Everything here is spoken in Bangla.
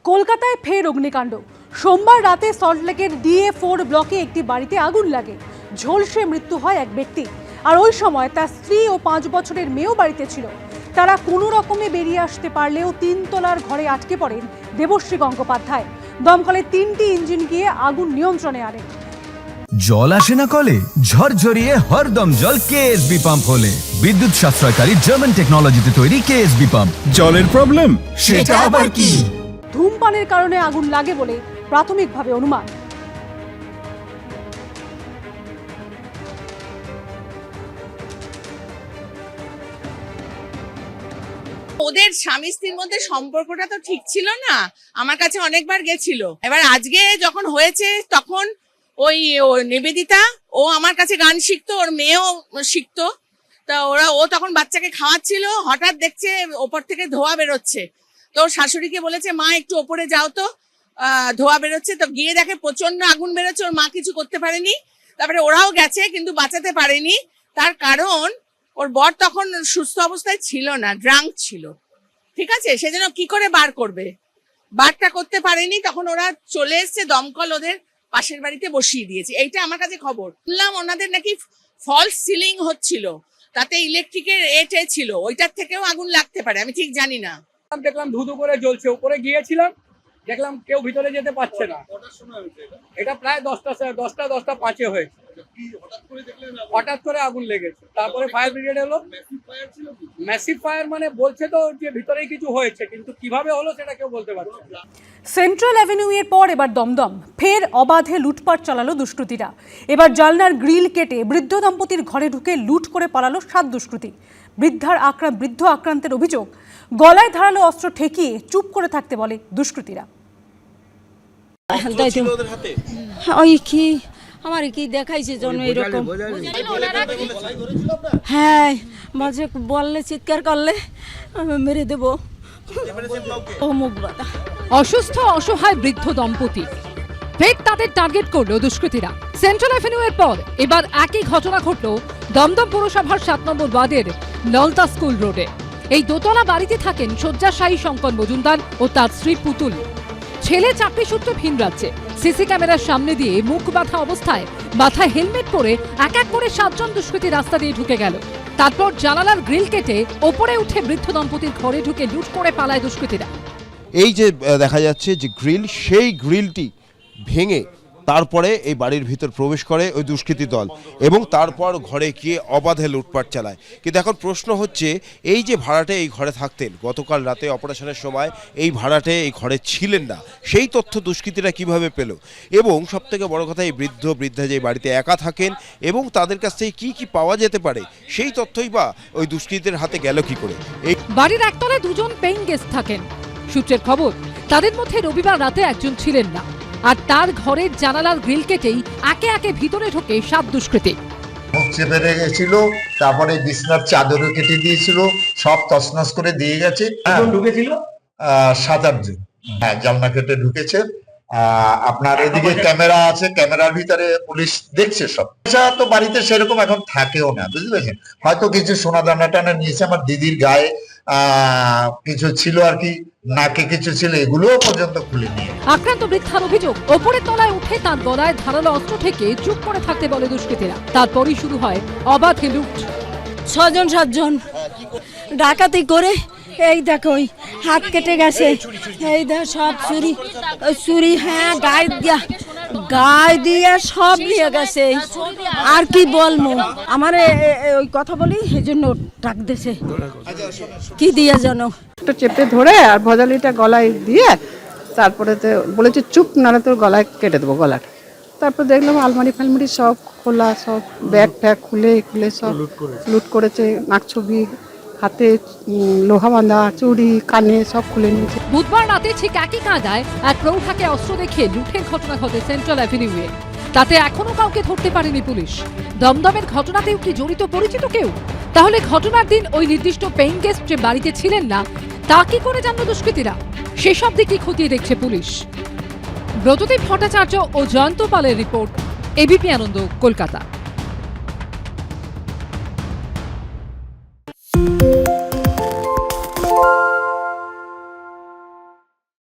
কলকাতায় ফের অগ্নিকাণ্ড। সোমবার রাতে সল্টলেকের DA4 ব্লকে একটি বাড়িতে আগুন লাগে। ঝলসে মৃত্যু হয় এক ব্যক্তি। আর ওই সময় তার স্ত্রী ও 5 বছরের মেয়েও বাড়িতে ছিল। তারা কোনো রকমে বেরিয়ে আসতে পারলেও 3 তলার ঘরে আটকে পড়েন দেবশ্রী গঙ্গোপাধ্যায়। দমকলের 3টি ইঞ্জিন গিয়ে আগুন নিয়ন্ত্রণে আনে। জল আসে না কলে, ঝরঝরিয়ে হরদম জল KSB পাম্প হলে। বিদ্যুৎ সাশ্রয়কারী জার্মান টেকনোলজিতে তৈরি KSB পাম্প। জলের প্রবলেম সেটা আবার কি? ধূমপানের কারণে আগুন লাগে বলে প্রাথমিকভাবে অনুমান। ওদের স্বামী স্ত্রীর মধ্যে সম্পর্কটা তো ঠিক ছিল না। আমার কাছে অনেকবার গেছিল। এবার আজকে যখন হয়েছে তখন ওই নিবেদিতা ও আমার কাছে গান শিখতো, ওর মেয়েও শিখতো। তা ও তখন বাচ্চাকে খাওয়াচ্ছিল, হঠাৎ দেখছে ওপর থেকে ধোঁয়া বেরোচ্ছে। তো ওর শাশুড়িকে বলেছে, মা একটু ওপরে যাও তো, ধোঁয়া বেরোচ্ছে। তো গিয়ে দেখে প্রচন্ড আগুন বেরোচ্ছে। ওর মা কিছু করতে পারেনি। তারপরে ওরাও গেছে কিন্তু বাঁচাতে পারেনি। তার কারণ ওর বর তখন সুস্থ অবস্থায় ছিল না, ড্রাঙ্ক ছিল। ঠিক আছে, সেজন্য কি করে বার করবে, বারটা করতে পারেনি। তখন ওরা চলে এসছে, দমকল ওদের পাশের বাড়িতে বসিয়ে দিয়েছে। এইটা আমার কাছে খবর। শুনলাম ওনাদের নাকি ফলস সিলিং হচ্ছিল, তাতে ইলেকট্রিকের এটে ছিল, ওইটার থেকেও আগুন লাগতে পারে। আমি ঠিক জানি না। দেখলাম ধুধু করে জ্বলছে। উপরে গিয়েছিলাম, দেখলাম কেউ ভিতরে যেতে পারছে না। এটা প্রায় 10টা 5 হয়েছে। হঠাৎ করে আগুন লেগেছে। তারপরে ফায়ার ব্রিগেড এলো। ম্যাসিভ ফায়ার মানে বলছে তো যে ভিতরেই কিছু হয়েছে, কিন্তু কিভাবে হলো সেটা কেউ বলতে পারছে না। সেন্ট্রাল অ্যাভিনিউ এর পর এবার দমদম। ফের অবাধে লুটপাট চালালো দুষ্কৃতীরা। এবার জানলার গ্রিল কেটে বৃদ্ধ দম্পতির ঘরে ঢুকে লুট করে পালালো 7 দুষ্কৃতী। বৃদ্ধ আক্রান্তের অভিযোগ, গলায় ধারালো অস্ত্র ঠেকিয়ে চুপ করে থাকতে বলে দুষ্কৃতীরা। ওই কি আমার কি দেখাইছে জন্য এরকম। হ্যাঁ, মাঝে বললে, চিৎকার করলে মেরে দেবো। অসুস্থ অসহায় বৃদ্ধ দম্পতি, ফের তাদের টার্গেট করলো দুষ্কৃতীরা। সেন্ট্রাল অ্যাভিনিউ এর পর এবার একই ঘটনা ঘটলো দমদম পৌরসভার 7 নম্বর ওয়ার্ডের ললতা স্কুল রোডে। এই দোতলা বাড়িতে থাকেন শয্যাশায়ী শঙ্কর মজুমদার ও তার স্ত্রী পুতুল। ছেলে চাকরি সূত্রে ভিন রাজ্যে। সিসি ক্যামেরার সামনে দিয়ে মুখ বাঁধা অবস্থায়, মাথায় হেলমেট পরে এক এক করে 7 জন দুষ্কৃতী রাস্তা দিয়ে ঢুকে গেল। তারপর জানালার গ্রিল কেটে ওপরে উঠে বৃদ্ধ দম্পতির ঘরে ঢুকে লুট করে পালায় দুষ্কৃতীরা। এই যে দেখা যাচ্ছে যে গ্রিল, সেই গ্রিলটি ভেঙে তারপরে এই বাড়ির ভিতর প্রবেশ করে ওই দুষ্কৃতী দল এবং তারপর ঘরে গিয়ে অবাধে লুটপাট চালায়। কিন্তু এখন প্রশ্ন হচ্ছে, এই যে ভাড়াটে এই ঘরে থাকতেন, গতকাল রাতে অপারেশনের সময় এই ভাড়াটে এই ঘরে ছিলেন না, সেই তথ্য দুষ্কৃতীরা কিভাবে পেল? এবং সবথেকে বড় কথা, এই বৃদ্ধা যে বাড়িতে একা থাকেন এবং তাদের কাছ থেকে কি পাওয়া যেতে পারে, সেই তথ্যই বা ওই দুষ্কৃতীদের হাতে গেল কি করে? এই বাড়ির একতলায় 2 জন পেইং গেস্ট থাকেন। সূত্রের খবর, তাদের মধ্যে রবিবার রাতে একজন ছিলেন না, আর তার ঘরের জানালার গ্রিল কেটেই একে একে ভিতরে ঢোকে 7 দুষ্কৃতী। মুখ চেপে রেখেছিল, তারপরে বিছনার চাদরও কেটে দিয়েছিল, সব তছনছ করে দিয়ে গেছে। ঢুকেছিল 7-8 জন। হ্যাঁ, জানলা কেটে ঢুকেছে। আপনার এদিকে ক্যামেরা আছে, ক্যামেরার ভিতরে পুলিশ দেখছে সব। তো বাড়িতে সেরকম এখন থাকেও না, বুঝতে পেরেছেন। হয়তো কিছু সোনা দানা টানা নিয়েছে। আমার দিদির গায়ে কিছু ছিল আর কি, নাকে কিছু ছিল, এগুলোও পর্যন্ত খুলে নিয়ে। আক্রান্ত বৃদ্ধার অভিযোগ, ওপরের তলায় উঠে তার গলায় ধারালো অস্ত্র থেকে চুপ করে থাকতে বলে দুষ্কৃতীরা। তারপরই শুরু হয় অবাধে লুট। 6 জন 7 জন ডাকাতি করে, এই দেখো হাত কেটে গেছে, এই দেখো সব চুরি, হ্যাঁ গায়ে দিয়ে সব নিয়ে গেছে। আর কি বলবো, আমার ওই কথা বলি, এই জন্য ডাক দিয়েছে। কি দিয়ে জানো, একটা চেপে ধরে আর ভজালিটা গলায় দিয়ে তারপরে বলেছে চুপ, নাহলে তোর গলায় কেটে দেবো গলাটা। তারপর দেখলাম আলমারি ফালমারি সব খোলা, সব ব্যাগ ট্যাগ খুলে সব লুট করেছে। নাকছবি, হাতে লোহা বাঁধা চুড়ি, কানে সব খুলে নিয়েছে। বুধবার রাতে ঠিক একই কায়দায় এক প্রৌঢ়াকে অস্ত্র দেখিয়ে লুটের ঘটনা ঘটে সেন্ট্রাল অ্যাভিনিউয়ে। তাতে এখনো কাউকে ধরতে পারেনি পুলিশ। দমদমের ঘটনাতেও কি জড়িত পরিচিত কেউ? তাহলে ঘটনার দিন ওই নির্দিষ্ট পেইং গেস্ট যে বাড়িতে ছিলেন না, তা কি করে জানলো দুষ্কৃতীরা? সেসব দিকে খতিয়ে দেখছে পুলিশ। ব্রতদীপ ভট্টাচার্য ও জয়ন্ত পালের রিপোর্ট, এবিপি আনন্দ, কলকাতা।